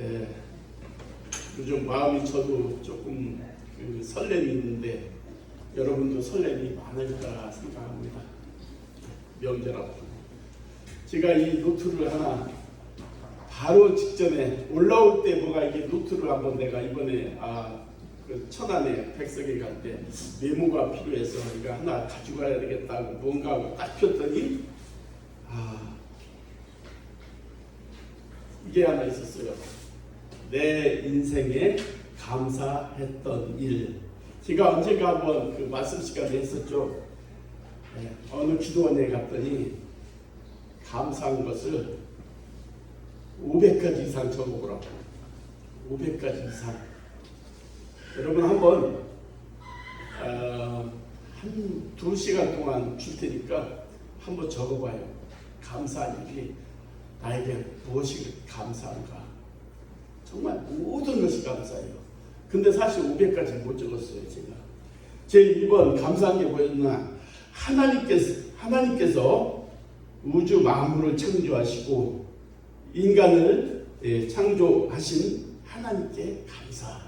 예, 요즘 마음이 저도 조금 설렘이 있는데 여러분도 설렘이 많을까 생각합니다. 명절 앞두고 제가 이 노트를 하나 바로 직전에 올라올 때 뭐가 이게 노트를 한번 내가 이번에 그 천안에 백석에 갈 때 메모가 필요해서 이거 하나 가져가야 되겠다고 뭔가 하고 딱 폈더니 이게 하나 있었어요. 내 인생에 감사했던 일. 제가 언젠가 한번 그 말씀 시간에 했었죠. 어느 기도원에 갔더니 감사한 것을 500가지 이상 적어보라고. 500가지 이상. 여러분 한번 한 2시간 동안 줄 테니까 한번 적어봐요. 감사한 일이 나에게 무엇이 감사한가. 정말 모든 것이 감사해요. 근데 사실 500까지 못 적었어요. 제 1번 감사한 게 뭐였나. 하나님께서 우주 만물을 창조하시고 인간을 창조하신 하나님께 감사.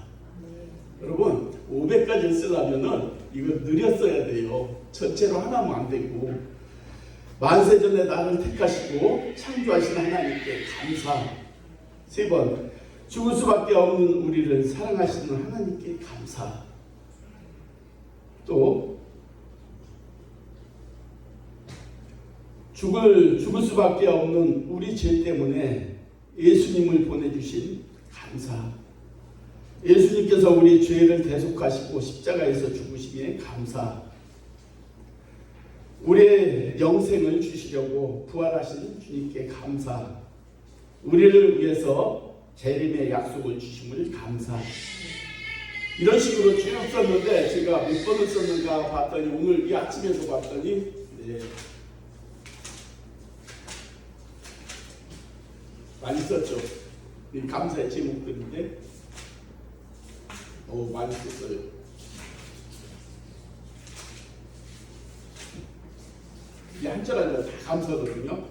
여러분 500까지 쓰려면은 이거 느려 써야 돼요. 전체로 하나면 안 되고 만세전에 나를 택하시고 창조하신 하나님께 감사. 3번 죽을 수밖에 없는 우리를 사랑하시는 하나님께 감사. 또 죽을 수밖에 없는 우리 죄 때문에 예수님을 보내주신 감사. 예수님께서 우리 죄를 대속하시고 십자가에서 죽으시기에 감사. 우리의 영생을 주시려고 부활하신 주님께 감사. 우리를 위해서 재림의 약속을 주심을 감사. 이런 식으로 쭉 썼는데 제가 몇 번을 썼는가 봤더니 오늘 이 아침에서 봤더니 많이 썼죠. 이 감사의 제목들인데 많이 썼어요. 이게 한절 한절 다 감사거든요.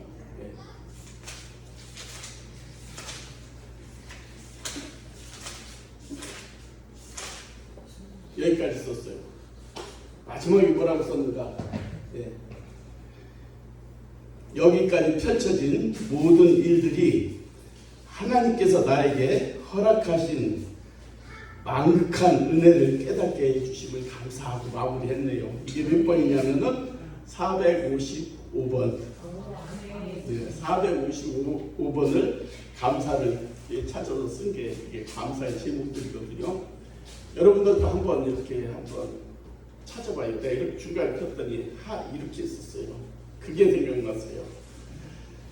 여기까지 썼어요. 마지막에 뭐라고 썼는가. 여기까지 펼쳐진 모든 일들이 하나님께서 나에게 허락하신 망극한 은혜를 깨닫게 해주심을 감사하고 마무리했네요. 이게 몇 번이냐면은 455번. 455번을 감사를 찾아서 쓴 게 이게 감사의 제목들이거든요. 여러분들도 한번 이렇게 한번 찾아봐요. 내가 이렇게 중간에 폈더니 이렇게 썼어요. 그게 생각났어요.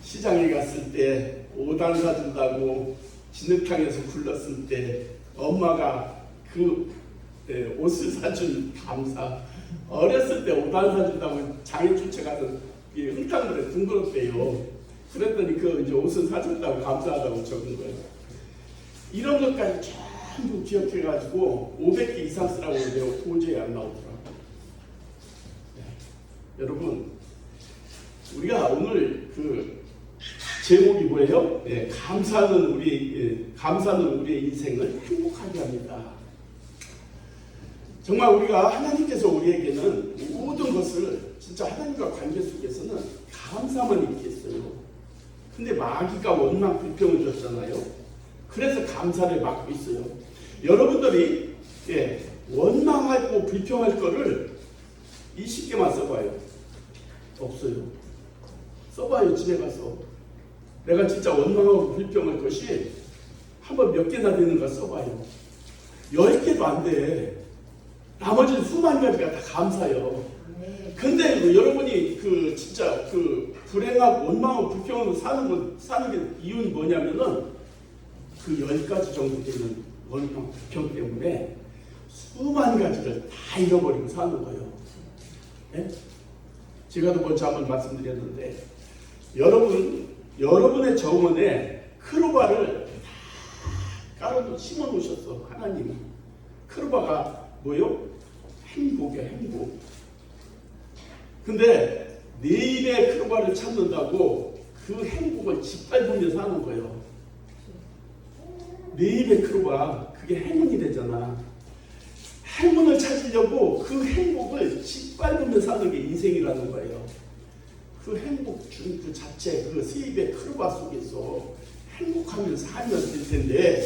시장에 갔을 때 5단 사준다고 진흙탕에서 굴렀을 때 엄마가 그 옷을 사준 감사. 어렸을 때 5단 사준다고 장에 쫓아가던 흙탕물에 둥그렇대요. 그랬더니 그 이제 옷을 사준다고 감사하다고 적은 거예요. 이런 것까지 전부 기억해가지고 500개 이상 쓰라고 하는데 도저히 안 나오더라고요. 여러분 우리가 오늘 그 제목이 뭐예요? 감사는 우리의 인생을 행복하게 합니다. 정말 우리가 하나님께서 우리에게는 모든 것을 진짜 하나님과 관계 속에서는 감사만 있겠어요. 근데 마귀가 원망 불평을 줬잖아요. 그래서 감사를 막고 있어요. 여러분들이 원망하고 불평할 거를 20개만 써봐요. 없어요. 써봐요. 집에 가서. 내가 진짜 원망하고 불평할 것이 한번 몇 개나 되는가 써봐요. 10개도 안 돼. 나머지는 수만 가지가 다 감사해요. 근데 여러분이 진짜 불행하고 원망하고 불평하고 사는 게 이유는 뭐냐면은 그 10가지 정도 되는 원망 불평 때문에 수만 가지를 다 잃어버리고 사는 거예요. 제가도 먼저 한번 말씀드렸는데 여러분의 정원에 크로바를 다 심어 놓으셨어. 하나님이. 크로바가 뭐요? 행복이야. 행복. 근데 내 입에 크로바를 찾는다고 그 행복을 짓밟으며 사는 거예요. 내 입의 크루가 그게 행운이 되잖아. 행운을 찾으려고 그 행복을 짓밟으며 사는 게 인생이라는 거예요. 그 행복 준 그 자체, 그 세 입의 크루바 속에서 행복하면 살면 될 텐데,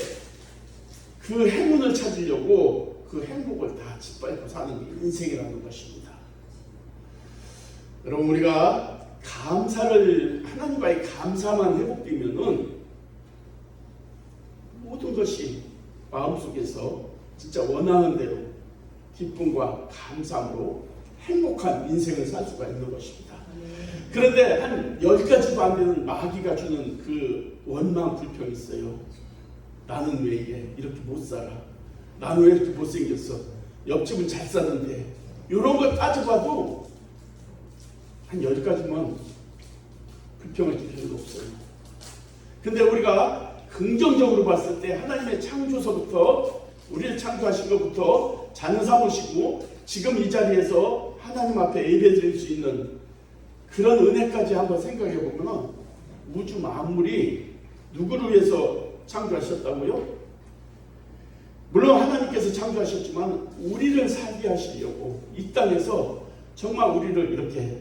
그 행운을 찾으려고 그 행복을 다 짓밟고 사는 게 인생이라는 것입니다. 여러분, 우리가 감사를, 하나님과의 감사만 회복되면은 모든 것이 마음속에서 진짜 원하는 대로 기쁨과 감사함으로 행복한 인생을 살 수가 있는 것입니다. 그런데 한 10가지도 안 되는 마귀가 주는 그 원망, 불평이 있어요. 나는 왜 이렇게 못 살아? 나는 왜 이렇게 못생겼어? 옆집은 잘 사는데. 이런 거 따져봐도 한 10가지만 불평할 게 별로 없어요. 근데 우리가 긍정적으로 봤을 때 하나님의 창조서부터, 우리를 창조하신 것부터 자녀 삼으시고 지금 이 자리에서 하나님 앞에 예배드릴 수 있는 그런 은혜까지 한번 생각해 보면, 우주 만물이 누구를 위해서 창조하셨다고요? 물론 하나님께서 창조하셨지만 우리를 살게 하시려고 이 땅에서 정말 우리를 이렇게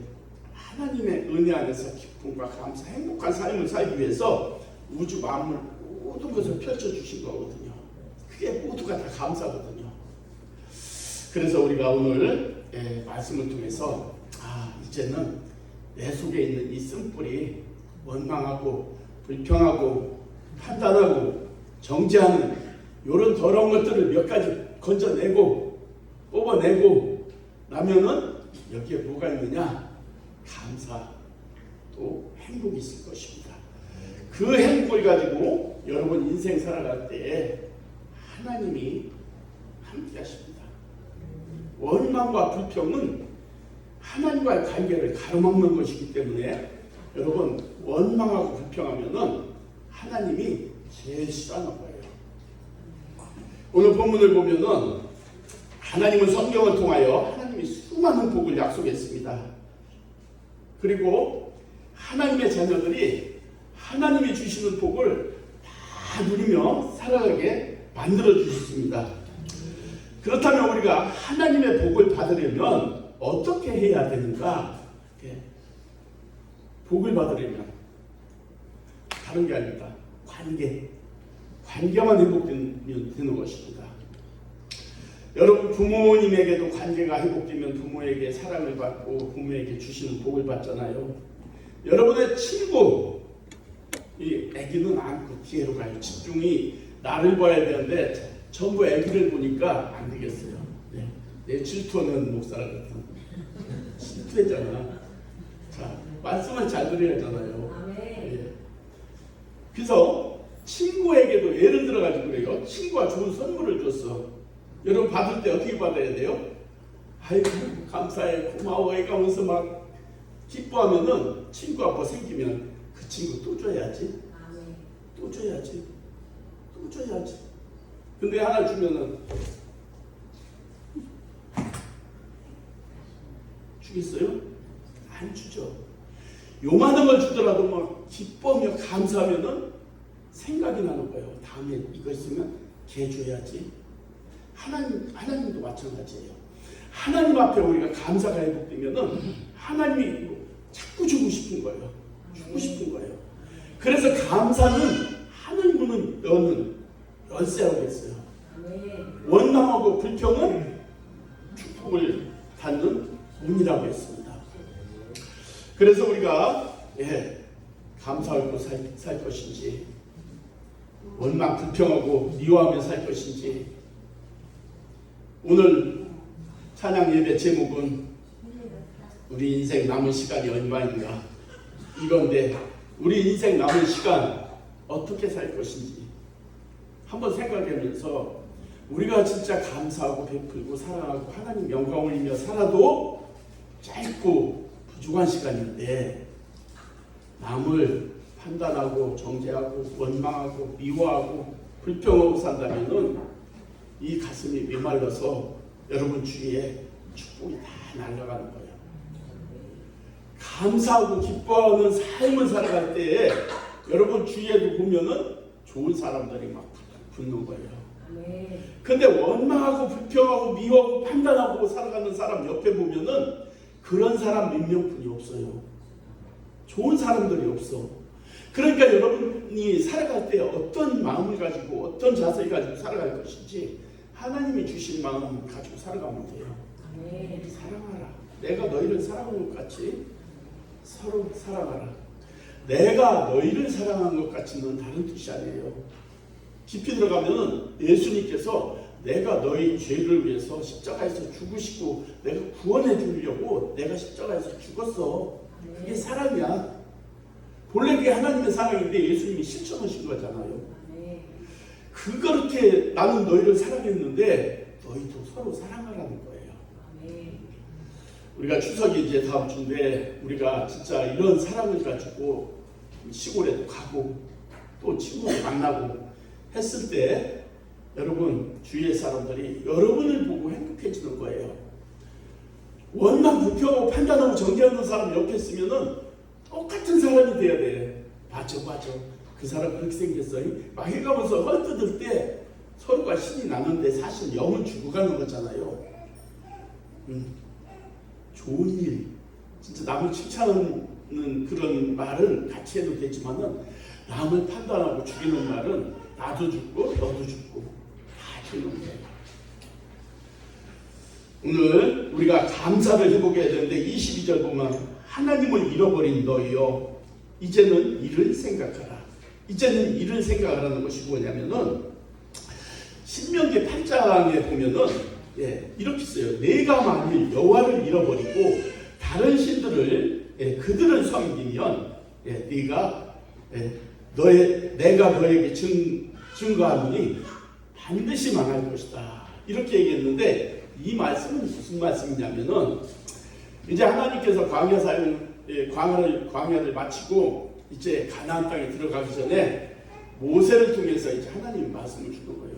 하나님의 은혜 안에서 기쁨과 감사, 행복한 삶을 살기 위해서 우주 만물 모든 것을 펼쳐주신 거거든요. 그게 모두가 다 감사거든요. 그래서 우리가 오늘 말씀을 통해서 이제는 내 속에 있는 이 쓴뿌리, 원망하고 불평하고 판단하고 정죄하는 이런 더러운 것들을 몇 가지 건져내고 뽑아내고 나면은 여기에 뭐가 있느냐? 감사, 또 행복이 있을 것입니다. 그 행복을 가지고 여러분 인생 살아갈 때 하나님이 함께 하십니다. 원망과 불평은 하나님과의 관계를 가로막는 것이기 때문에 여러분, 원망하고 불평하면은 하나님이 제일 싫어하는 거예요. 오늘 본문을 보면은 하나님은 성경을 통하여 하나님이 수많은 복을 약속했습니다. 그리고 하나님의 자녀들이 하나님이 주시는 복을 다 누리며 살아가게 만들어 주셨습니다. 그렇다면 우리가 하나님의 복을 받으려면 어떻게 해야 되는가? 복을 받으려면 다른 게 아닙니다. 관계만 회복되면 되는 것입니다. 여러분, 부모님에게도 관계가 회복되면 부모에게 사랑을 받고 부모에게 주시는 복을 받잖아요. 여러분의 친구, 이 아기는 안고 뒤로 가요. 집중이 나를 봐야 되는데 전부 아기를 보니까 안 되겠어요. 내 질투하는 목사를 질투했잖아. 자, 말씀을 잘 드려야 하잖아요. 그래서 친구에게도 예를 들어가지고 그래요. 친구가 좋은 선물을 줬어. 여러분 받을 때 어떻게 받아야 돼요? 아이고 감사해, 고마워 해가면서 막 기뻐하면은 친구가 뭐 생기면 그 친구 또 줘야지. 또 줘야지. 또 줘야지. 근데 하나 주면은 주겠어요? 안 주죠. 요만한 걸 주더라도 막 기뻐하며 감사하면은 생각이 나는 거예요. 다음에 이거 있으면 걔 줘야지. 하나님도 마찬가지예요. 하나님 앞에 우리가 감사가 회복되면은 하나님이 자꾸 주고 싶은 거예요. 주고 싶은 거예요. 그래서 감사는 하늘 문은 여는 열쇠라고 했어요. 원망하고 불평은 축복을 닫는 문이라고 했습니다. 그래서 우리가 감사하고 살 것인지, 원망 불평하고 미워하며 살 것인지, 오늘 찬양 예배 제목은 우리 인생 남은 시간이 얼마인가 이건데, 우리 인생 남은 시간 어떻게 살 것인지 한번 생각하면서 우리가 진짜 감사하고 베풀고 사랑하고 하나님 영광을 올리며 살아도 짧고 부족한 시간인데 남을 판단하고 정죄하고 원망하고 미워하고 불평하고 산다면은 이 가슴이 메말라서 여러분 주위에 축복이 다 날아가는 거예요. 감사하고 기뻐하는 삶을 살아갈 때에 여러분 주위에도 보면은 좋은 사람들이 막 붙는 거예요. 아멘. 근데 원망하고 불평하고 미워하고 판단하고 살아가는 사람 옆에 보면은 그런 사람 몇 명뿐이 없어요. 좋은 사람들이 없어. 그러니까 여러분이 살아갈 때 어떤 마음을 가지고 어떤 자세를 가지고 살아갈 것인지 하나님이 주신 마음 가지고 살아가면 돼요. 아멘. 사랑하라. 내가 너희를 사랑한 것 같이 서로 사랑하라. 내가 너희를 사랑한 것 같이는 다른 뜻이 아니에요. 깊이 들어가면 예수님께서 내가 너희 죄를 위해서 십자가에서 죽으시고 내가 구원해 주려고 내가 십자가에서 죽었어. 그게 사랑이야. 본래 그게 하나님의 사랑인데 예수님이 실천하신 거잖아요. 그렇게 나는 너희를 사랑했는데 너희도 서로 사랑하라는 거예요. 우리가 추석이 이제 다음 주인데 우리가 진짜 이런 사랑을 가지고 시골에도 가고 또 친구를 만나고 했을 때 여러분 주위의 사람들이 여러분을 보고 행복해지는 거예요. 원망 불평하고 판단하고 정죄하는 사람 옆에 있으면은 똑같은 사람이 돼야 돼. 맞아. 그 사람 그렇게 생겼어. 막 해가면서 헐뜯을 때 서로가 신이 나는데 사실 영은 죽어가는 거잖아요. 좋은 일, 진짜 남을 칭찬하는 그런 말은 같이 해도 되지만은 남을 판단하고 죽이는 말은 나도 죽고 너도 죽고 다 죽는 거예요. 오늘 우리가 감사를 해보게 되는데 22절 보면 하나님을 잃어버린 너희여 이제는 이를 생각하라. 이제는 이를 생각하라는 것이 뭐냐면은 신명기 8장에 보면은 이렇게 써요. 내가 만일 여호와를 잃어버리고 다른 신들을 그들을 섬기면 네가 내가 너에게 증거하노니 반드시 망할 것이다. 이렇게 얘기했는데 이 말씀은 무슨 말씀이냐면은 이제 하나님께서 광야를 마치고 이제 가나안 땅에 들어가기 전에 모세를 통해서 이제 하나님이 말씀을 주는 거예요.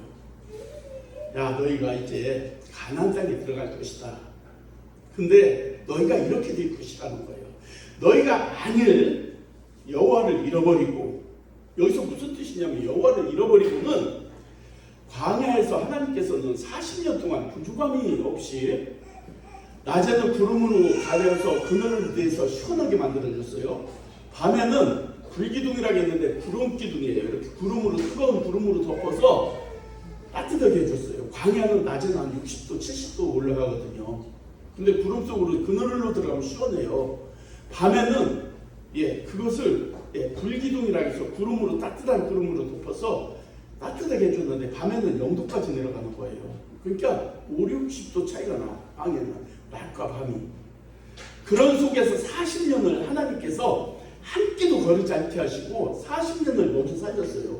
야, 너희가 이제 가나안 땅에 들어갈 것이다. 근데 너희가 이렇게 될 것이라는 거예요. 너희가 만일 여호와를 잃어버리고, 여기서 무슨 뜻이냐면 여호와를 잃어버리고는 광야에서 하나님께서는 40년 동안 부족함이 없이 낮에는 구름으로 가려서 그늘을 내서 시원하게 만들어줬어요. 밤에는 불기둥이라고 했는데 구름기둥이에요. 이렇게 뜨거운 구름으로 덮어서 따뜻하게 해줬어요. 광야는 낮에는 한 60도, 70도 올라가거든요. 근데 구름 속으로 그늘로 들어가면 시원해요. 밤에는 그것을 불기둥이라고 해서 따뜻한 구름으로 덮어서 따뜻하게 해줬는데 밤에는 0도까지 내려가는 거예요. 그러니까 5, 60도 차이가 나. 방에는 낮과 밤이. 그런 속에서 40년을 하나님께서 한 끼도 거르지 않게 하시고 40년을 먹이 살렸어요.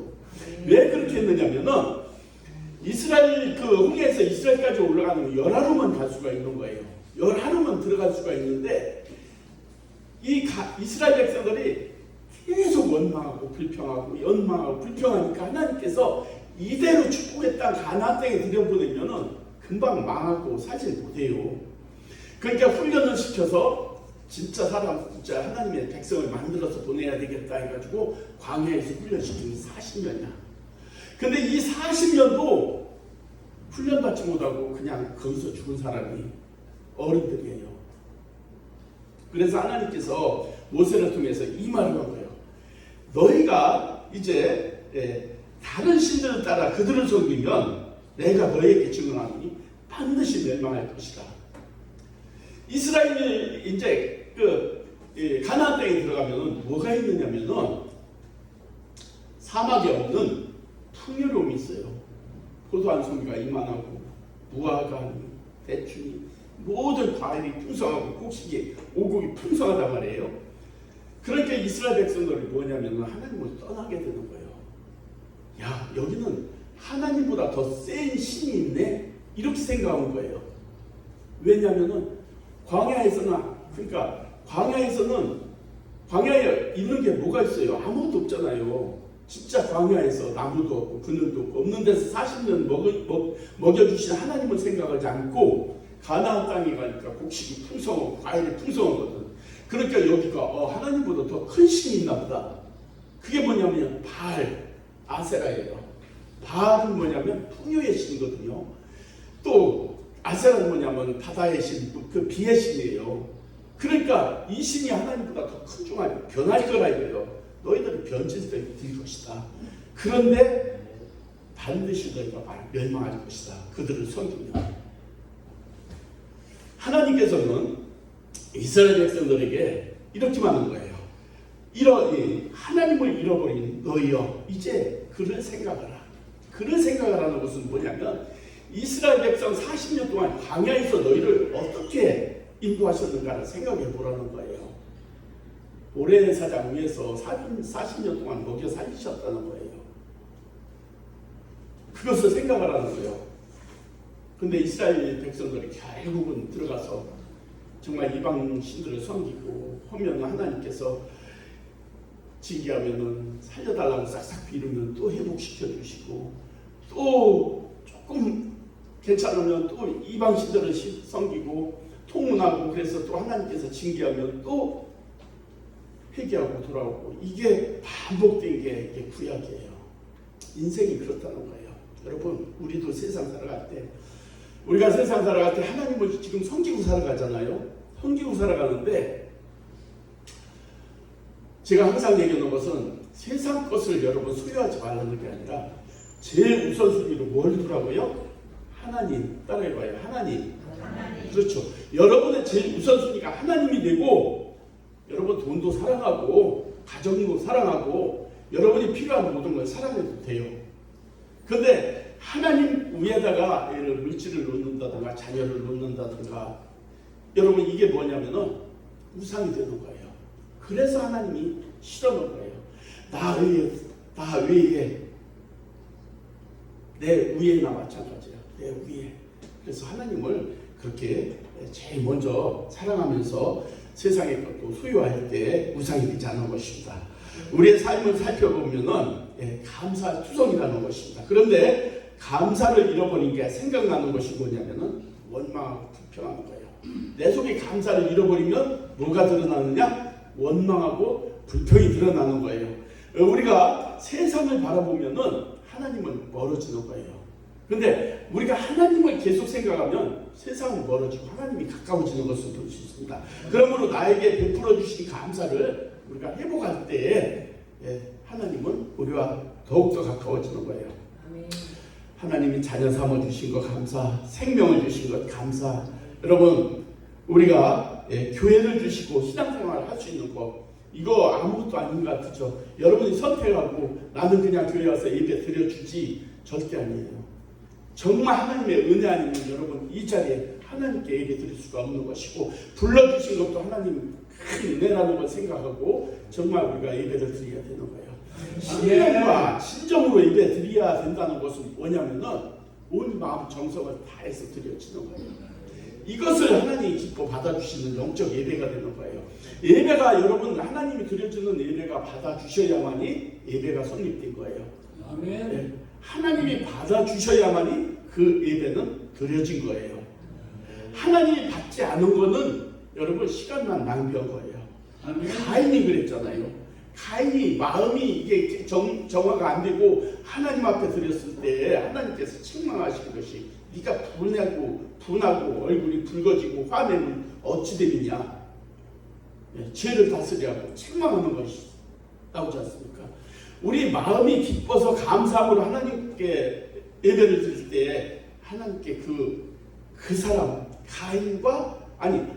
왜 그렇게 했느냐면은 이스라엘 홍해에서 이스라엘까지 올라가는 열 하루만 갈 수가 있는 거예요. 열 하루만 들어갈 수가 있는데 이스라엘 백성들이 계속 원망하고 불평하고 연망하고 불평하니까 하나님께서 이대로 축복의 땅 가나안 땅에 들여보내면은 금방 망하고 살지 못해요. 그러니까 훈련을 시켜서 진짜 하나님의 백성을 만들어서 보내야 되겠다 해가지고 광야에서 훈련시키는 40년이야. 근데 이 40년도 훈련받지 못하고 그냥 거기서 죽은 사람이 어른들이에요. 그래서 하나님께서 모세를 통해서 이 말을 한 거예요. 너희가 이제 다른 신들을 따라 그들을 섬기면 내가 너희에게 증언하노니 반드시 멸망할 것이다. 이스라엘 이제 가나안 땅에 들어가면 뭐가 있느냐면은 사막에 없는 풍요로움이 있어요. 포도 한 송이가 이만하고 무화과, 대추니 모든 과일이 풍성하고 곡식이 오곡이 풍성하단 말이에요. 그러니까 이스라엘 백성들이 뭐냐면 하나님을 떠나게 되는 거예요. 야, 여기는 하나님보다 더 센 신이 있네? 이렇게 생각하는 거예요. 왜냐하면은 광야에 있는 게 뭐가 있어요? 아무것도 없잖아요. 진짜 광야에서 나무도 없고 그늘도 없고 없는 데서 40년 먹여주신 하나님을 생각하지 않고 가나안 땅에 가니까 곡식이 풍성하고 과일이 풍성하거든. 그러니까 여기가 하나님보다 더 큰 신이 있나 보다. 그게 뭐냐면 바알, 아세라예요. 바알은 뭐냐면 풍요의 신이거든요. 또 아세라는 뭐냐면 바다의 신, 그 비의 신이에요. 그러니까 이 신이 하나님보다 더 큰 중하게 변할 거라 이거예요. 너희들은 변질될 것이다. 그런데 반드시 너희가 멸망할 것이다. 그들을 섬기면. 하나님께서는 이스라엘 백성들에게 이렇게 말하는 거예요. 하나님을 잃어버린 너희여, 이제 그를 생각하라. 그를 생각하라는 것은 뭐냐면 이스라엘 백성 40년 동안 광야에서 너희를 어떻게 인도하셨는가를 생각해 보라는 거예요. 모래사장 위에서 40년 동안 먹여 살리셨다는 거예요. 그것을 생각하라는 거예요. 근데 이스라엘 백성들이 결국은 들어가서 정말 이방 신들을 섬기고 하면 하나님께서 징계하면은 살려달라고 싹싹 비르면 또 회복시켜 주시고, 또 조금 괜찮으면 또 이방 신들을 섬기고 통문하고, 그래서 또 하나님께서 징계하면 또 회개하고 돌아오고, 이게 반복된 게 이게 구약이에요. 인생이 그렇다는 거예요. 여러분, 우리도 세상 살아갈 때, 우리가 세상 살아갈 때 하나님을 지금 섬기고 살아가잖아요. 섬기고 살아가는데, 제가 항상 얘기하는 것은 세상 것을 여러분 소유하지 말라는 게 아니라 제일 우선순위로 뭘 두라고요? 하나님. 따라해봐요. 하나님. 그렇죠. 여러분의 제일 우선순위가 하나님이 되고, 여러분 돈도 사랑하고 가정도 사랑하고 여러분이 필요한 모든 걸 사랑해도 돼요. 그런데 하나님 위에다가 물질을 놓는다든가 자녀를 놓는다든가, 여러분 이게 뭐냐면은 우상이 되는 거예요. 그래서 하나님이 싫어하는 거예요. 나 외에 내 위에나 마찬가지야. 내 위에. 그래서 하나님을 그렇게 제일 먼저 사랑하면서 세상의 것도 소유할 때 우상이 되지 않은 것입니다. 우리의 삶을 살펴보면은 감사 투성이라는 것입니다. 그런데 감사를 잃어버린 게 생각나는 것이 뭐냐면은 원망하고 불평하는 거예요. 내 속에 감사를 잃어버리면 뭐가 드러나느냐? 원망하고 불평이 드러나는 거예요. 우리가 세상을 바라보면은 하나님은 멀어지는 거예요. 그런데 우리가 하나님을 계속 생각하면 세상은 멀어지고 하나님이 가까워지는 것을 볼 수 있습니다. 그러므로 나에게 베풀어 주신 감사를 우리가 회복할 때 하나님은 우리와 더욱더 가까워지는 거예요. 하나님이 자녀 삼아 주신 것 감사, 생명을 주신 것 감사. 여러분, 우리가 교회를 주시고 신앙생활을 할 수 있는 것, 이거 아무것도 아닌 것 같죠. 여러분이 선택하고 나는 그냥 교회 와서 예배 드려주지, 절대 아니에요. 정말 하나님의 은혜 아니면 여러분 이 자리에 하나님께 예배 드릴 수가 없는 것이고, 불러주신 것도 하나님 큰 은혜라는 걸 생각하고 정말 우리가 예배를 드려야 되는 거예요. 신령과 진정으로 예배 드려야 된다는 것은 뭐냐면은 온 마음 정성을 다해서 드려지는 거예요. 이것을 하나님이 기뻐 받아주시는 영적 예배가 되는 거예요. 예배가 여러분 하나님이 드려주는 예배가 받아주셔야만이 예배가 성립된 거예요. 아멘. 네. 하나님이 받아주셔야만이 그 예배는 드려진 거예요. 하나님이 받지 않은 거는 여러분 시간만 낭비한 거예요. 아멘. 가인이 그랬잖아요. 가인이 마음이 이게 정화가 안 되고 하나님 앞에 드렸을 때 하나님께서 책망하신 것이, 네가 분하고 얼굴이 붉어지고 화내면 어찌 되느냐. 죄를 다스리라고 책망하는 것이 나오지 않습니까? 우리 마음이 기뻐서 감사함으로 하나님께 예배를 드릴 때 하나님께 그 사람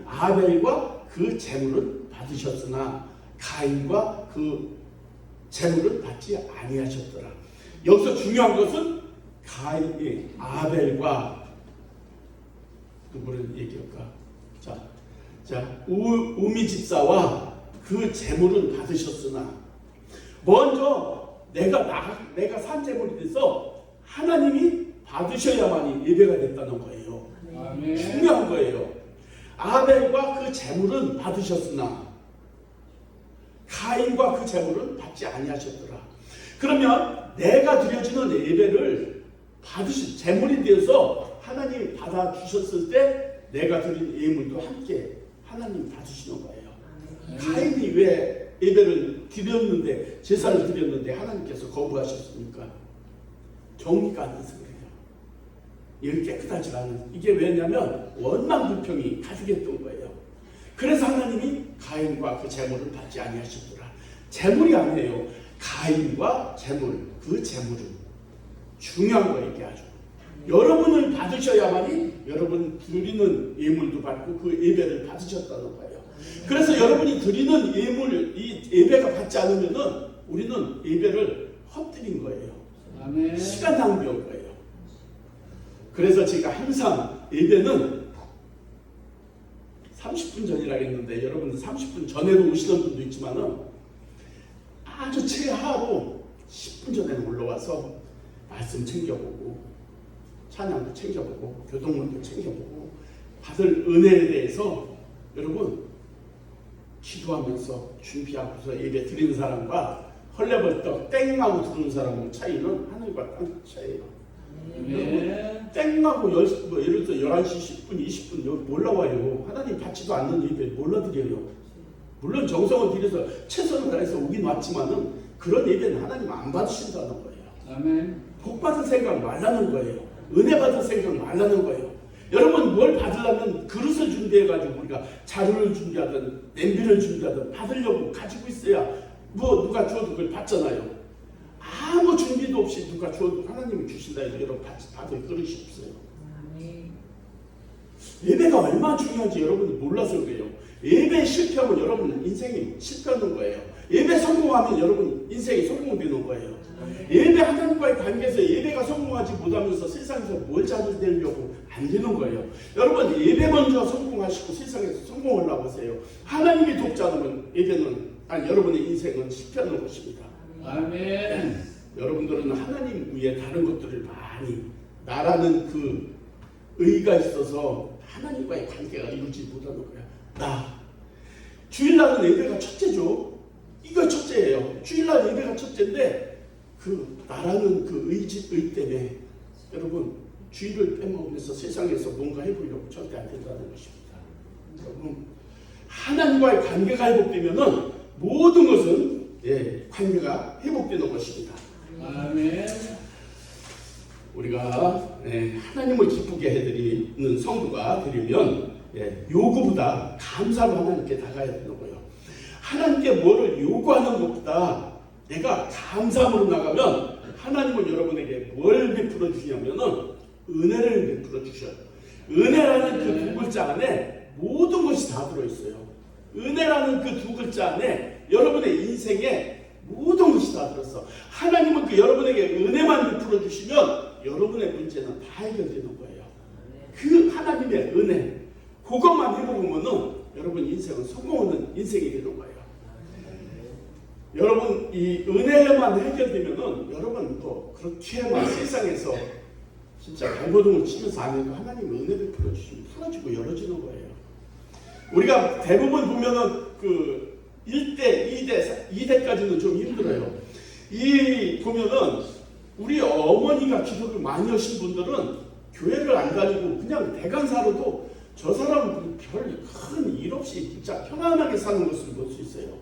아벨과 그 재물을 받으셨으나 가인과 그 재물을 받지 아니하셨더라. 여기서 중요한 것은 아벨과 누구를 얘기할까? 자, 우미 집사와 그 재물은 받으셨으나, 먼저 내가 산 재물이 돼서 하나님이 받으셔야만이 예배가 됐다는 거예요. 아멘. 중요한 거예요. 아벨과 그 재물은 받으셨으나 가인과 그 재물은 받지 아니하셨더라. 그러면 내가 드려지는 예배를 받으신 재물이 되어서 하나님이 받아주셨을 때 내가 드린 예물도 함께 하나님이 받으시는 거예요. 가인이 왜 예배를 드렸는데, 제사를 드렸는데 하나님께서 거부하셨습니까? 정의가 안 돼서 그래요. 이게 깨끗하지 않은. 이게 왜냐면 원망불평이 가득했던 거예요. 그래서 하나님이 가인과 그 재물을 받지 아니하시더라. 재물이 아니에요. 가인과 재물, 그 재물은 중요한 거예요. 이게 아주. 여러분을 받으셔야만이 여러분 드리는 예물도 받고 그 예배를 받으셨다는 거예요. 그래서 여러분이 드리는 예물, 이 예배가 받지 않으면은 우리는 예배를 헛드린 거예요. 아멘. 시간 낭비한 거예요. 그래서 제가 항상 예배는 30분 전이라 했는데 여러분들 30분 전에도 오시는 분도 있지만은 아주 최하로 10분 전에 올라와서 말씀 챙겨보고 찬양도 챙겨보고 교동문도 챙겨보고 받을 은혜에 대해서 여러분 기도하면서 준비하고서 예배 드리는 사람과 헐레벌떡 땡하고 들어오는 사람의 차이는 하늘과 땅 차이예요. 네. 땡하고 예를 들어 11시 10분 20분 여기 몰라와요. 하나님 받지도 않는 예배 몰라드려요. 물론 정성을 들여서 최선을 다해서 오긴 왔지만은 그런 예배는 하나님 안 받으신다는 거예요. 아멘. 복 받을 생각 말라는 거예요. 은혜 받을 생각 말라는 거예요. 여러분 뭘 받으려면 그릇을 준비해가지고 우리가 자료를 준비하든 냄비를 준비하든 받으려고 가지고 있어야 뭐 누가 주어도 그걸 받잖아요. 아무 준비도 없이 누가 주어도 하나님이 주신다 해서 여러분 받을 그릇이 없어요. 예배가 얼마나 중요한지 여러분이 몰라서 그래요. 예배 실패하면 여러분 인생이 실패하는 거예요. 예배 성공하면 여러분 인생이 성공되는 거예요. 예배 하나님과의 관계에서 예배가 성공하지 못하면서 세상에서 뭘 찾으려고 안 되는 거예요. 여러분 예배 먼저 성공하시고 세상에서 성공을 하보세요. 하나님이 돕지 않으면 예배는 여러분의 인생은 실패하는 것입니다. 아멘. 여러분들은 하나님 위에 다른 것들을 많이 나라는 그 의가 있어서 하나님과의 관계가 이루지 못하는 거야. 나 주일날은 예배가 첫째죠. 이거 첫째예요. 주일날 예배가 첫째인데 그 나라는 그 의 때문에 여러분 주일을 빼먹으면서 세상에서 뭔가 해보려고 절대 안 된다는 것입니다. 여러분 하나님과의 관계가 회복되면은 모든 것은 관계가 회복되는 것입니다. 아멘. 우리가 하나님을 기쁘게 해드리는 성도가 되려면 요구보다 감사로 하나님께 다가야 되는 거예요. 하나님께 뭐를 요구하는 것보다 내가 감사함으로 나가면 하나님은 여러분에게 뭘 베풀어 주시냐면은 은혜를 베풀어 주셔요. 은혜라는 그 두 글자 안에 모든 것이 다 들어있어요. 은혜라는 그 두 글자 안에 여러분의 인생에 모든 것이 다 들었어. 하나님은 그 여러분에게 은혜만 베풀어 주시면 여러분의 문제는 다 해결되는 거예요. 그 하나님의 은혜 그것만 해보면은 여러분 인생은 성공하는 인생이 되는 거예요. 여러분 이 은혜만 해결되면은 여러분 또 그렇게만 세상에서 진짜 발버둥을 치면서 안 해도 하나님 은혜를 풀어주시면 풀어지고 열어지는 거예요. 우리가 대부분 보면은 그 1대, 2대까지는 좀 힘들어요. 이 보면은 우리 어머니가 기도를 많이 하신 분들은 교회를 안 다니고 그냥 대강사로도 저 사람은 별 큰 일 없이 진짜 편안하게 사는 것을 볼 수 있어요.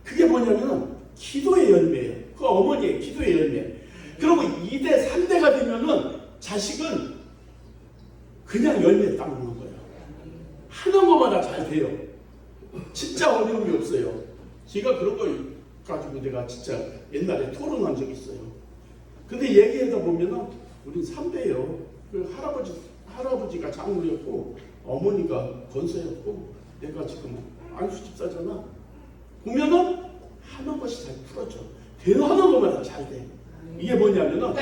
그게 뭐냐면 기도의 열매예요. 그 어머니의 기도의 열매. 그리고 2대, 3대가 되면은 자식은 그냥 열매 따먹는 거예요. 하는 것마다 잘 돼요. 진짜 어려움이 없어요. 제가 그런 걸 가지고 내가 진짜 옛날에 토론한 적이 있어요. 근데 얘기하다 보면은 우린 3대예요. 그 할아버지가 장로였고 어머니가 권사였고 내가 지금 안수 집사잖아. 보면은 하는 것이 잘 풀어져. 되는 하는 것마다 잘 돼. 이게 뭐냐면은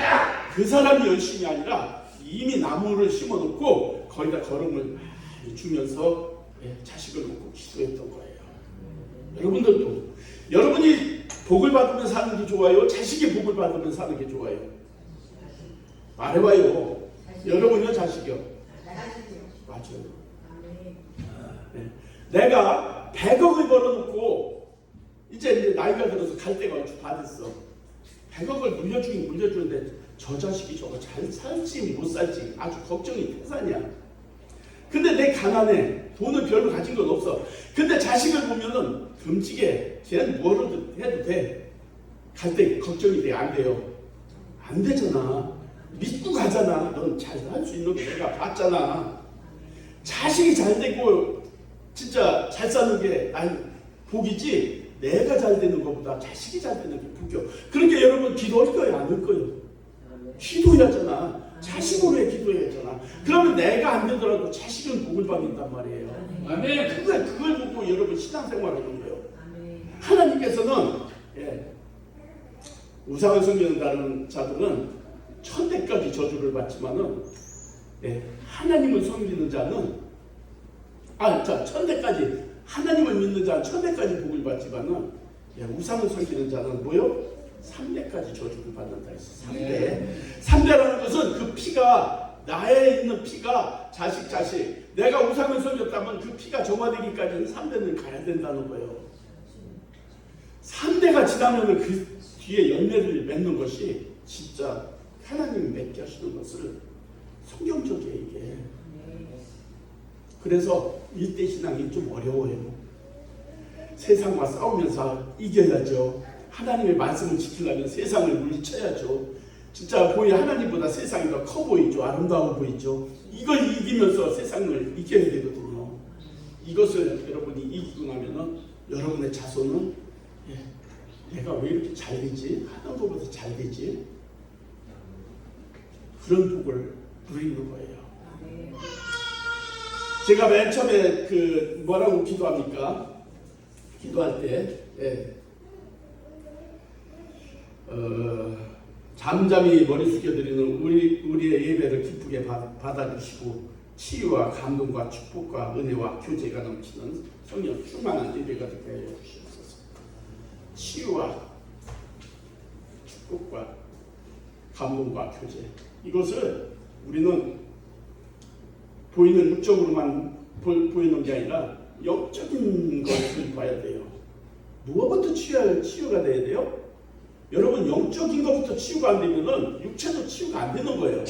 그 사람이 열심히 아니라 이미 나무를 심어놓고 거기다 거름을 주면서 자식을 놓고 기도했던 거예요. 여러분들도 여러분이 복을 받으면 사는 게 좋아요? 자식이 복을 받으면 사는 게 좋아요? 말해봐요. 여러분이요, 자식이요? 맞아요. 내가 100억을 벌어놓고 이제 나이가 들어서 갈 때가 다 됐어. 100억을 물려주는데 저 자식이 저거 잘 살지 못 살지 아주 걱정이 태산이야. 근데 내 가난해. 돈을 별로 가진 건 없어. 근데 자식을 보면은 듬직해. 쟤는 뭐라도 해도 돼. 갈 때 걱정이 돼? 안 돼요? 안 되잖아. 믿고 가잖아. 넌 잘 할 수 있는 거 내가 봤잖아. 자식이 잘 되고 진짜 잘 사는 게 복이지, 내가 잘 되는 것보다 자식이 잘 되는 게 복이요. 그러니까 여러분 기도할 거예요, 안 할 거예요? 기도해야잖아. 자식으로 해 기도해야잖아. 그러면 내가 안 되더라도 자식은 복을 받는단 말이에요. 아멘. 그걸 보고 여러분 신앙생활 하는 거예요. 하나님께서는 우상을 섬기는 다른 자들은 천대까지 저주를 받지만은 하나님을 섬기는 자는 천대까지 하나님을 믿는 자는 천대까지 복을 받지만은 우상을 섬기는 자는 뭐요? 3대까지 저주를 받는다 했어. 3대. 3대라는 것은 그 피가 나에 있는 피가 자식 내가 우상을 섬겼다면 그 피가 정화되기까지는 3대는 가야 된다는 거예요. 3대가 지나면 그 뒤에 열매를 맺는 것이 진짜 하나님이 맺게 하시는 것을 성경적이에요, 이게. 그래서 일대 신앙이 좀 어려워요. 세상과 싸우면서 이겨야죠. 하나님의 말씀을 지키려면 세상을 물리쳐야죠. 진짜 하나님보다 세상이 더 커 보이죠. 아름다워 보이죠. 이걸 이기면서 세상을 이겨야 되거든요. 이것을 여러분이 이기고 나면은 여러분의 자손은 내가 왜 이렇게 잘 되지? 하던 것보다 잘 되지? 그런 복을 누리는 거예요. 제가 맨 처음에 뭐라고 기도합니까? 기도할 때 잠잠히 머리 숙여드리는 우리의 예배를 기쁘게 받아주시고 치유와 감동과 축복과 은혜와 교제가 넘치는 성령 충만한 예배가 되게 하여 주시옵소서. 치유와 축복과 감동과 교제, 이것을 우리는 보이는 육적으로만 보이는 게 아니라 영적인 것을 봐야 돼요. 무엇부터 치유가 돼야 돼요? 여러분, 영적인 것부터 치유가 안 되면은 육체도 치유가 안 되는 거예요.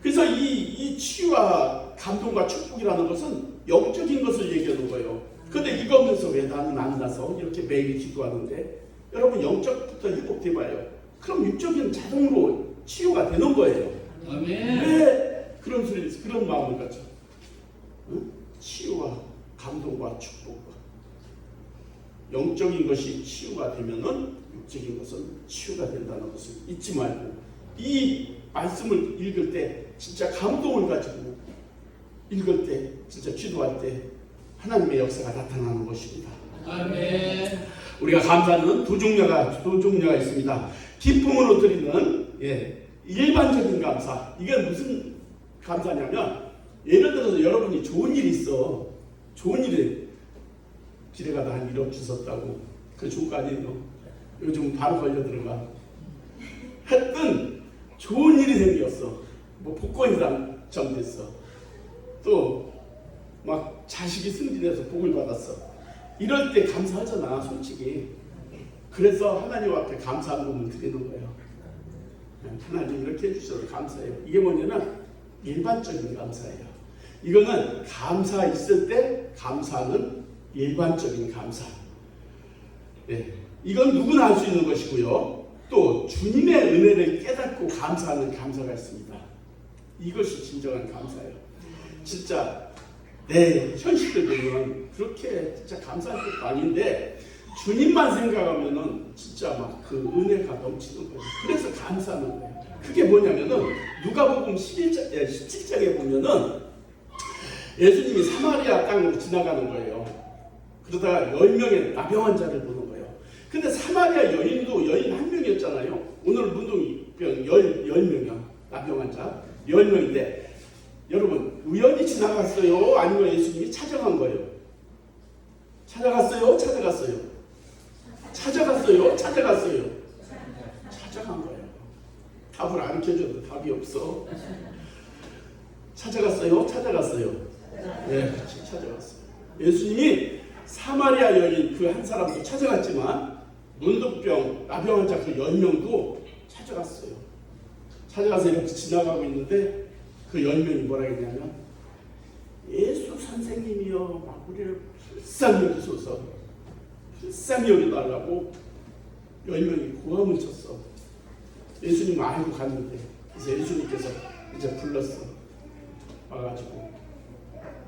그래서 이 치유와 감동과 축복이라는 것은 영적인 것을 얘기하는 거예요. 그런데 이거면서 왜 나는 안 나서 이렇게 매일 기도하는데, 여러분 영적부터 회복돼봐요. 그럼 육적인 자동으로 치유가 되는 거예요. 아멘. 왜 그런 마음을 갖죠? 응? 치유와 감동과 축복과 영적인 것이 치유가 되면은 육적인 것은 치유가 된다는 것을 잊지 말고, 이 말씀을 읽을 때 진짜 감동을 가지고 읽을 때, 진짜 기도할 때 하나님의 역사가 나타나는 것입니다. 아멘. 우리가 감사는 두 종류가 있습니다. 기쁨으로 드리는 일반적인 감사. 이게 무슨 감사냐면, 예를 들어서 여러분이 좋은 일이 있어. 좋은 일에 길에 가다 한 1억 주셨다고. 그 좋은 거 아니에요? 요즘 바로 걸려 들어가. 하여튼 좋은 일이 생겼어. 뭐 복권이 당첨됐어. 또 막 자식이 승진해서 복을 받았어. 이럴 때 감사하잖아, 솔직히. 그래서 하나님 앞에 감사한 부분을 드리는 거예요. 하나님 이렇게 해주셔서 감사해요. 이게 뭐냐면 일반적인 감사예요. 이거는 감사 있을 때 감사는 일반적인 감사. 이건 누구나 할 수 있는 것이고요. 또 주님의 은혜를 깨닫고 감사하는 감사가 있습니다. 이것이 진정한 감사예요. 진짜 내 현실을 보면 그렇게 진짜 감사할 것도 아닌데, 주님만 생각하면은 진짜 막 그 은혜가 넘치는 거예요. 그래서 감사하는 거예요. 그게 뭐냐면은 누가복음 17장에 보면은 예수님이 사마리아 땅으로 지나가는 거예요. 그러다가 10명의 나병 환자를 보는 거예요. 근데 사마리아 여인도 여인 한 명이었잖아요. 오늘 문둥이병 10명이야. 나병 환자 10명인데, 여러분 우연히 지나갔어요? 아니면 예수님이 찾아간 거예요? 찾아갔어요? 찾아간 거예요. 답을 안 켜줘도 답이 없어. 찾아갔어요? 네, 찾아갔어요. 예수님이 사마리아 여인 그 한 사람도 찾아갔지만, 문둥병, 나병 환자 그 10명도 찾아갔어요. 찾아가서 이렇게 지나가고 있는데 그 10명이 뭐라 했냐면, 예수 선생님이여, 막 우리를 불쌍히 여기소서, 불쌍히 여겨달라고 10명이 고함을 쳤어. 예수님 알고 갔는데, 그래서 예수님께서 이제 불렀어. 와가지고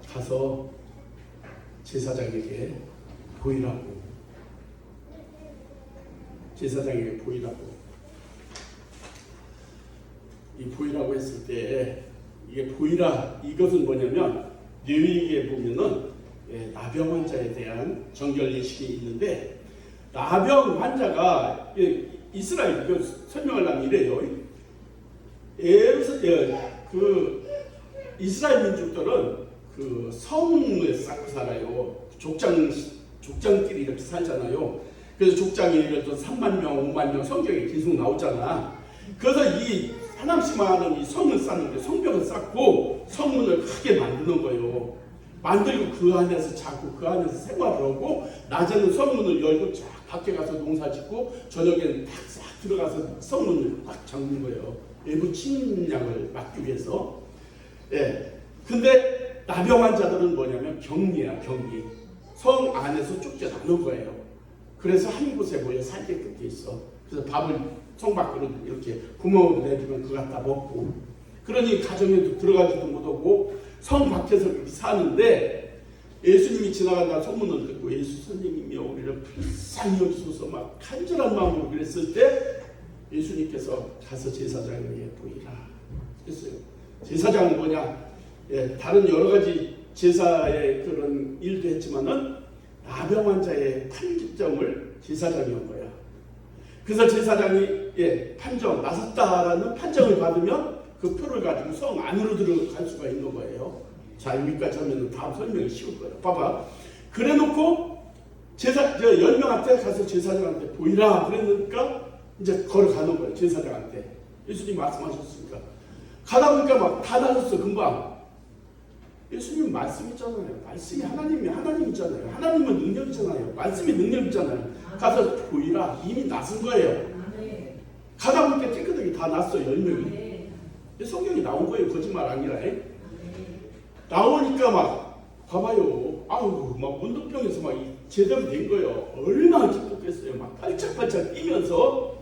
가서 제사장에게 보이라고. 제사장에게 보이라고. 이 보이라고 했을 때 이게 보이라, 이것은 뭐냐면 뇌위기에 보면은 나병 환자에 대한 정결 예식이 있는데, 나병 환자가 이스라엘 설명을 하면 이래요. 그 이스라엘 민족들은 그 성을 쌓고 살아요. 족장끼리 이렇게 살잖아요. 그래서 족장이 예를 들어 3만 명, 5만 명 성경에 계속 나오잖아. 그래서 이 하나님만은 이 성을 쌓는데 성벽을 쌓고 성문을 크게 만드는 거예요. 만들고 그 안에서 자고 그 안에서 생활을 하고, 낮에는 성문을 열고 쫙 밖에 가서 농사 짓고, 저녁에는 딱 들어가서 성문을 딱 잠그는 거예요. 외부 침략을 막기 위해서. 근데 나병 환자들은 뭐냐면 격리야, 격리. 성 안에서 쫓겨나는 거예요. 그래서 한 곳에 모여 살게끔 돼 있어. 그래서 밥을 성 밖으로 이렇게 구멍으로 내주면 그거 갖다 먹고, 그러니 가정에도 들어가지도 못하고 성 밖에서 그렇게 사는데, 예수님이 지나간다 소문을 듣고 예수 선생님이 우리를 불쌍히 여기소서 막 간절한 마음으로 그랬을 때, 예수님께서 가서 제사장에게 보이라 했어요. 제사장은 뭐냐? 다른 여러 가지 제사의 그런 일도 했지만은 나병 환자의 판정을 제사장이 한 거야. 그래서 제사장이 판정, 나섰다라는 판정을 받으면 그 표를 가지고 성 안으로 들어갈 수가 있는 거예요. 자, 여기까지 하면 다음 설명이 쉬울 거예요. 봐봐. 그래 놓고 10명한테 가서 제사장한테 보이라 그랬으니까 이제 걸어가는 거예요. 제사장한테. 예수님 말씀하셨으니까. 가다 보니까 막 다 나섰어, 금방. 예수님 말씀이잖아요. 말씀이 하나님이잖아요. 하나님은 능력이잖아요. 말씀이 능력이잖아요. 가서 보이라. 이미 나선 거예요. 가다 보니까 깨끗하게 다 났어, 10명이. 성경이 나온 거예요. 거짓말 아니라. 나오니까 막 봐봐요. 아우, 막 문둥병에서 막 제대로 된 거예요. 얼마나 기뻤겠어요. 막 팔짝팔짝 뛰면서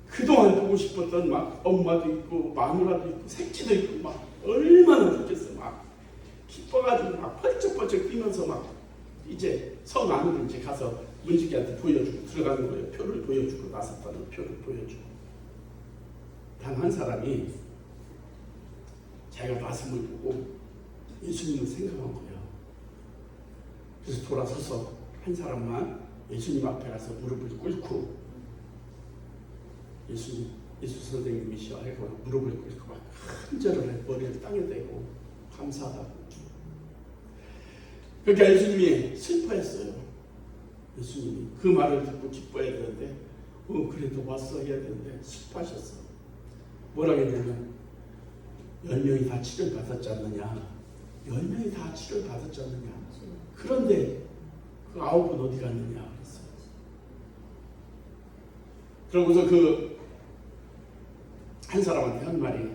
그동안 보고 싶었던 막 엄마도 있고 마누라도 있고 새끼도 있고 막 얼마나 좋겠어요. 막 기뻐가지고 막 펄쩍펄쩍 뛰면서 막 이제 성 안으로 이제 가서 문지기한테 보여주고 들어가는 거예요. 표를 보여주고 나섰다는 표를 보여주고. 단 한 사람이 자기가 말씀을 보고 예수님을 생각한 거예요. 그래서 돌아서서 한 사람만 예수님 앞에 가서 무릎을 꿇고, 예수 선생님이시여 하고 무릎을 꿇고 막 큰절을 해, 머리를 땅에 대고 감사하다고. 그러니까 예수님이 슬퍼했어요. 예수님이 그 말을 듣고 기뻐해야 되는데, 그래도 왔어 해야 되는데 슬퍼하셨어. 뭐라고 했냐면 10명이 다 치료를 받았지 않느냐. 10명이 다 치료를 받았지 않느냐. 그런데 그 9은 어디 갔느냐 그랬어요. 그러고서 그 한 사람한테 한 말이,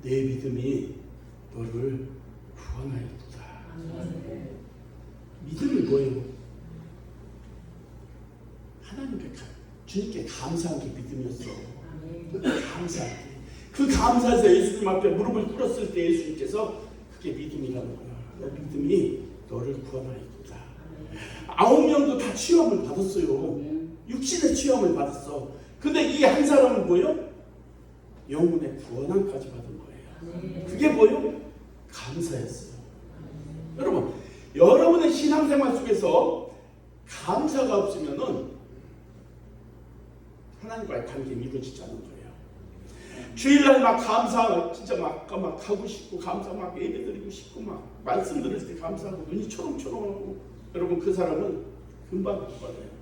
내 믿음이 너를 구원하였도다. 믿음이 뭐예요? 하나님께, 주님께 감사한 게 믿음이었어. 감사한 게. 그 감사해서 예수님 앞에 무릎을 꿇었을 때 예수님께서 그게 믿음이라는 거야. 너 믿음이 너를 구원하였도다. 9명도 다 치유함을 받았어요. 육신의 치유함을 받았어. 근데 이 한 사람은 뭐예요? 영혼의 구원함까지 받은 거예요. 그게 뭐예요? 감사였어요. 여러분의 신앙생활 속에서 감사가 없으면은 하나님과의 관계는 이루어지지 않는 거예요. 주일날 막 감사, 진짜 막 하고 싶고, 감사 막 예배 드리고 싶고, 막 말씀 들을 때 감사하고, 눈이 초롱초롱하고, 여러분 그 사람은 금방 받아요.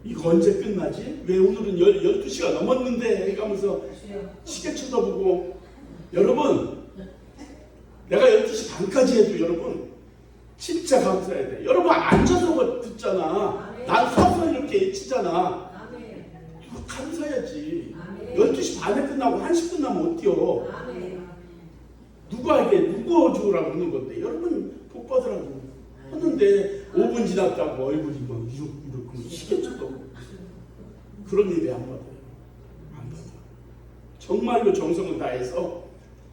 이거 언제 끝나지? 왜 오늘은 12시가 넘었는데? 해가면서 시계 쳐다보고. 여러분, 내가 12시 반까지 해도 여러분 진짜 감사해야 돼. 여러분 앉아서 듣잖아. 난 서서 이렇게 외치잖아. 감사해야지. 12시 반에 끝나고 1시 끝나면 어때요? 누구에게 누구 주라고 하는 건데, 여러분 복 받으라고 하는데 5분 지났다고 얼굴이 막 이렇게 시계 쳐다보고. 그런 예배 안 받아요. 안 받아. 정말로 정성을 다해서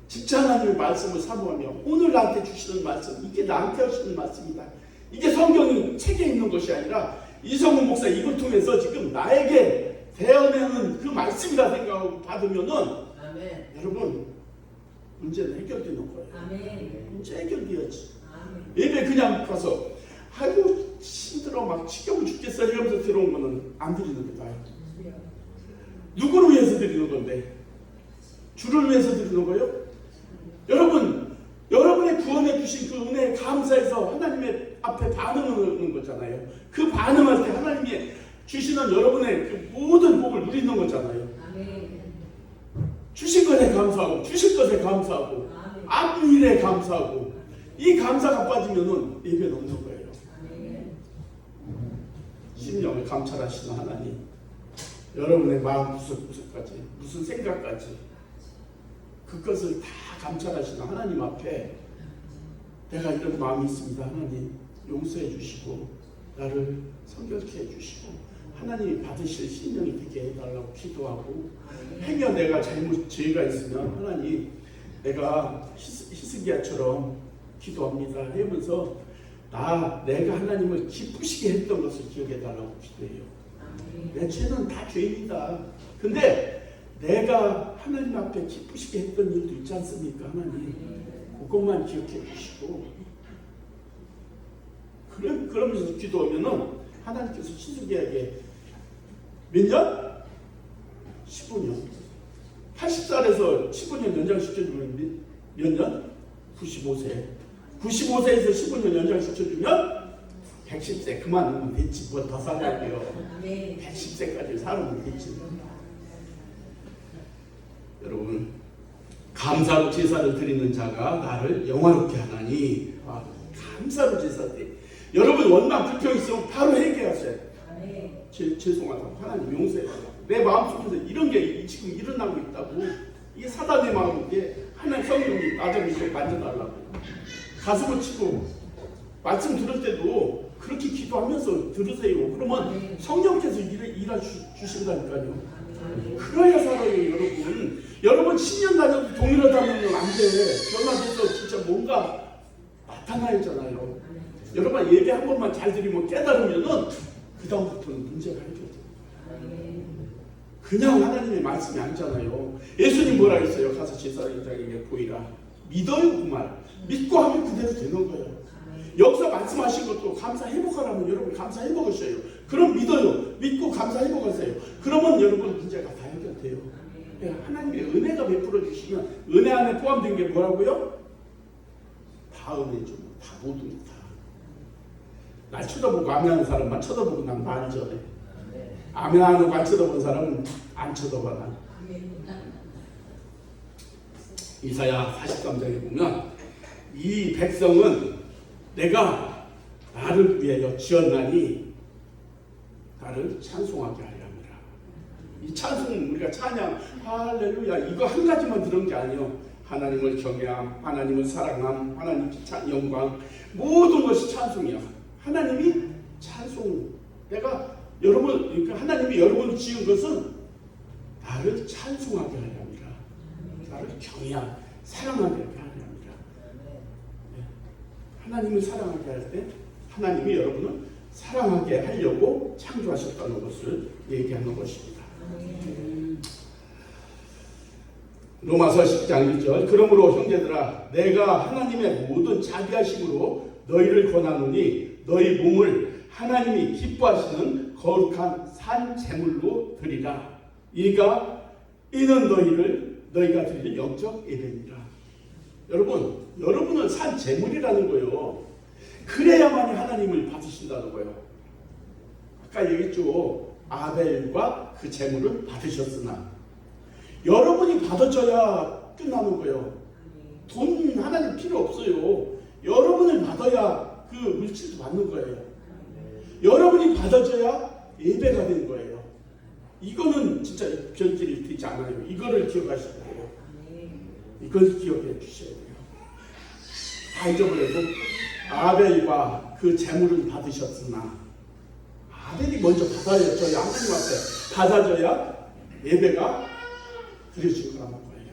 진짜 하나님의 말씀을 사모하며 오늘 나한테 주시는 말씀, 이게 나한테 하시는 말씀이다. 이게 성경이 책에 있는 것이 아니라 이성훈 목사 이걸 통해서 지금 나에게 대언하는 그 말씀이라 생각하고 받으면은 아멘. 여러분 문제는 해결되는 거예요. 아멘. 문제 해결되어지. 아멘. 예배 그냥 가서 아이고 힘들어 막 지겨워 죽겠어 이러면서 들어온 거는 안 드리는 거다. 누구를 위해서 드리는 건데? 주를 위해서 드리는 거예요? 여러분, 여러분의 구원해 주신 그 은혜에 감사해서 하나님의 앞에 반응을 하는 거잖아요. 그 반응할 때 하나님이 주시는 여러분의 그 모든 복을 누리는 거잖아요. 아멘. 주신 것에 감사하고 주실 것에 감사하고 아멘. 앞 일에 감사하고 이 감사가 빠지면은 예배는 없는 거예요. 아멘. 심령을 감찰하시는 하나님, 여러분의 마음 구석구석까지 무슨 생각까지 그것을 다 감찰하시는 하나님 앞에 내가 이런 마음이 있습니다. 하나님 용서해 주시고 나를 성결케 해주시고 하나님이 받으실 심령이 되게 해달라고 기도하고 행여 내가 잘못 죄가 있으면 하나님 내가 히스기야처럼 기도합니다 하면서 내가 하나님을 기쁘시게 했던 것을 기억해달라고 기도해요. 내 죄는 다 죄입니다. 근데 내가 하나님 앞에 기쁘시게 했던 일도 있지 않습니까? 하나님 그것만 기억해 주시고 그러면서 기도하면은 하나님께서 히스기야에게 몇 년? 15년 80살에서 15년 연장시켜주면 몇 년? 95세 95세에서 15년 연장시켜주면 110세 그만하면 됐지 뭐 더 살라고요. 110세까지 살면 됐지. 여러분 감사로 제사를 드리는 자가 나를 영화롭게 하나니 감사로 제사 드리. 여러분 원망 불평 있으면 바로 회개하세요. 죄송하다고 하나님 용서해달라고. 내 마음속에서 이런 게 지금 일어나고 있다고. 이게 사단의 마음인데 하나님 성령이 나를 이렇게 만져달라고. 가슴을 치고 말씀 들을 때도 그렇게 기도하면서 들으세요. 그러면 성령께서 일해 주신다니까요. 그래야 살아요. 여러분 10년 다녀도 동일하다면 안 돼. 변화돼서 진짜 뭔가 나타나야잖아요. 여러분 예배 한 번만 잘 드리면 깨달으면은 그 다음부터는 문제가 해결돼요. 그냥 하나님의 말씀이 아니잖아요. 예수님 뭐라 했어요? 가서 제사장에게 보이라. 믿어요 그 말. 믿고 하면 그대로 되는 거예요. 여기서 말씀하신 것도 감사 회복하라면 여러분 감사 회복하셔요. 그럼 믿어요. 믿고 감사 회복하세요. 그러면 여러분 문제가 다 해결돼요. 하나님의 은혜가 베풀어 주시면 은혜 안에 포함된 게 뭐라고요? 다 은혜죠. 다 모든 게 다. 날 쳐다보고 아멘하는 사람만 쳐다보고 난 만져해. 아멘하는 거 안 쳐다보는 사람은 안 쳐다봐 난. 이사야 43장에 보면 이 백성은 내가 나를 위하여 지었나니 나를 찬송하게 하려 함이라. 이 찬송은 우리가 찬양 할렐루야 이거 한 가지만 들은 게 아니에요. 하나님을 경외함, 하나님을 사랑함, 하나님 영광 모든 것이 찬송이야. 하나님이 찬송. 내가 여러분 그러니까 하나님이 여러분을 지은 것은 나를 찬송하게 하려 함이라. 나를 경외함, 사랑하게 하려 합니다. 하나님을 사랑하게 할 때 하나님이 여러분을 사랑하게 하려고 창조하셨다는 것을 얘기하는 것입니다. 로마서 10장 1절 그러므로 형제들아 내가 하나님의 모든 자비하심으로 너희를 권하노니 너희 몸을 하나님이 기뻐하시는 거룩한 산 제물로 드리라. 이는 너희가 드릴 영적 예배니라. 여러분은 산 제물이라는 거예요. 그래야만이 하나님을 받으신다는 거예요. 아까 얘기했죠. 아벨과 그 제물을 받으셨으나 여러분이 받아줘야 끝나는 거예요. 돈 하나님 필요 없어요. 여러분을 받아야 그 물질도 받는 거예요. 여러분이 받아줘야 예배가 되는 거예요. 이거는 진짜 별길이 되지 않아요. 이거를 기억하셔야 돼요. 이걸 기억해 주셔야 돼요. 다 잊어버려도 아벨과 그 제물을 받으셨으나 아벨이 먼저 받아줘야 하나님 앞에 받아줘야 예배가 드려질 거라는 거예요.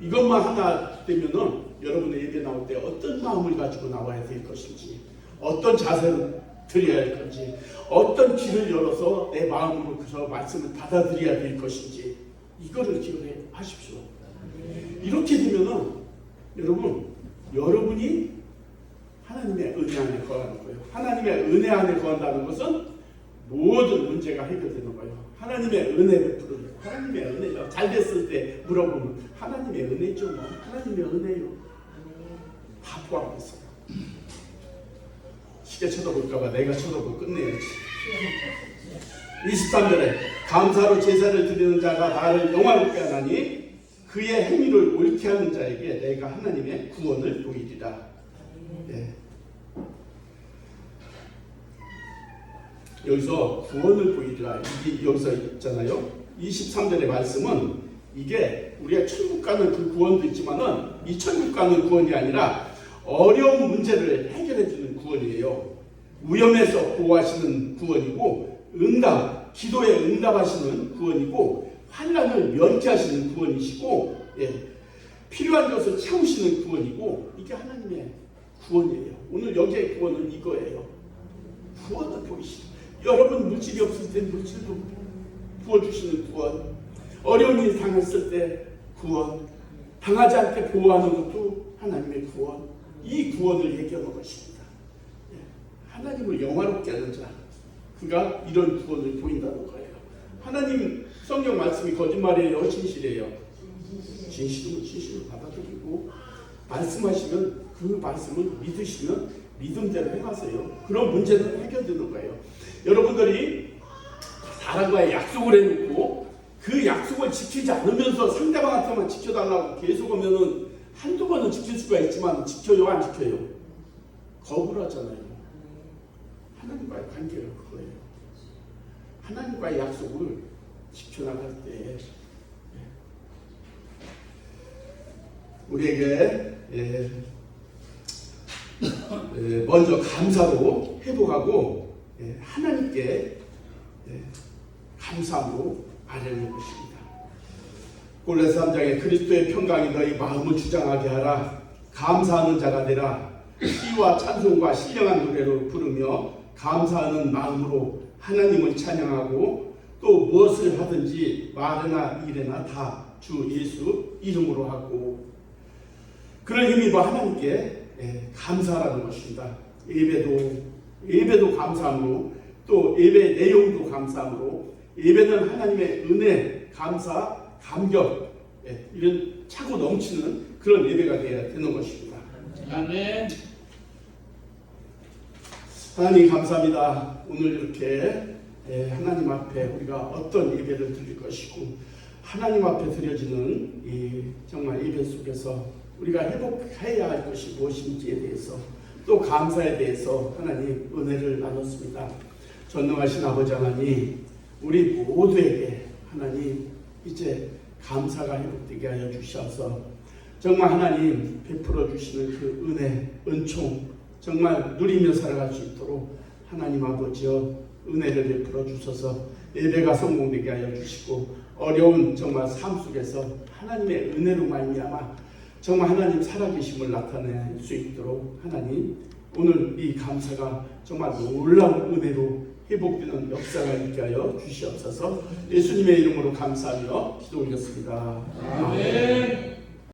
이것만 하나 되면은 여러분의 예배 나올 때 어떤 마음을 가지고 나와야 될 것인지, 어떤 자세를 드려야 할 건지, 어떤 길을 열어서 내 마음으로 그 말씀을 받아들여야 될 것인지, 이거를 기억해 하십시오. 이렇게 되면은 여러분이 하나님의 은혜 안에 거하는 거예요. 하나님의 은혜 안에 거한다는 것은 모든 문제가 해결되는 거예요. 하나님의 은혜 베푸는, 하나님의 은혜요. 잘 됐을 때 물어보면 하나님의 은혜죠. 뭐. 하나님의 은혜요. 다 포함됐어요. 시계 쳐다볼까봐 내가 쳐다보고 끝내야지. 23절에 감사로 제사를 드리는 자가 나를 영화롭게 하나니 그의 행위를 옳게 하는 자에게 내가 하나님의 구원을 보이리라. 예. 여기서 구원을 보이리라 이게 여기서 있잖아요. 23절의 말씀은 이게 우리가 천국 가는 그 구원도 있지만은 이 천국 가는 구원이 아니라 어려운 문제를 해결해 주는 구원이에요. 위험에서 보호하시는 구원이고, 기도에 응답하시는 구원이고, 환난을 면케하시는 구원이시고, 필요한 것을 채우시는 구원이고, 이게 하나님의 구원이에요. 오늘 여기의 구원은 이거예요. 구원을 보이시는. 여러분 물질이 없을 때 물질도 부어주시는 구원, 어려운 일 당했을 때 구원, 당하지 않게 보호하는 것도 하나님의 구원. 이 구원을 얘기하는 것입니다. 하나님을 영화롭게 하는 자, 그가 이런 구원을 보인다는 거예요. 하나님 성경 말씀이 거짓말이에요, 진실이에요? 진실을 받아들이고 말씀하시면 그 말씀을 믿으시면 믿음대로 행하세요. 그런 문제는 해결되는 거예요. 여러분들이 사람과의 약속을 해놓고 그 약속을 지키지 않으면서 상대방한테만 지켜달라고 계속 하면은 한두 번은 지킬 수가 있지만 지켜요, 안 지켜요? 거부를 하잖아요. 하나님과의 관계가 그거예요. 하나님과의 약속을 지켜나갈 때 우리에게 먼저 감사로 회복하고 하나님께 감사함으로 아뢰는 것입니다. 골로새 3장에 그리스도의 평강이 너희 마음을 주장하게 하라. 감사하는 자가 되라. 시와 찬송과 신령한 노래로 부르며 감사하는 마음으로 하나님을 찬양하고 또 무엇을 하든지 말이나 일이나 다 주 예수 이름으로 하고, 그런 의미로 하나님께 감사하라는 것입니다. 예배도 감사함으로, 또 예배 내용도 감사함으로, 예배는 하나님의 은혜, 감사, 감격, 이런 차고 넘치는 그런 예배가 되어야 되는 것입니다. 아멘. 하나님 감사합니다. 오늘 이렇게 하나님 앞에 우리가 어떤 예배를 드릴 것이고, 하나님 앞에 드려지는 이 정말 예배 속에서 우리가 회복해야 할 것이 무엇인지에 대해서, 또 감사에 대해서 하나님 은혜를 나눴습니다. 전능하신 아버지 하나님, 우리 모두에게 하나님 이제 감사가 회복되게 하여 주셔서 정말 하나님 베풀어 주시는 그 은혜, 은총 정말 누리며 살아갈 수 있도록 하나님 아버지여 은혜를 베풀어 주셔서 예배가 성공되게 하여 주시고, 어려운 정말 삶 속에서 하나님의 은혜로 말미암아 정말 하나님 살아계심을 나타낼 수 있도록 하나님 오늘 이 감사가 정말 놀라운 은혜로 회복되는 역사가 있게 하여 주시옵소서. 예수님의 이름으로 감사하며 기도 올렸습니다. 아멘.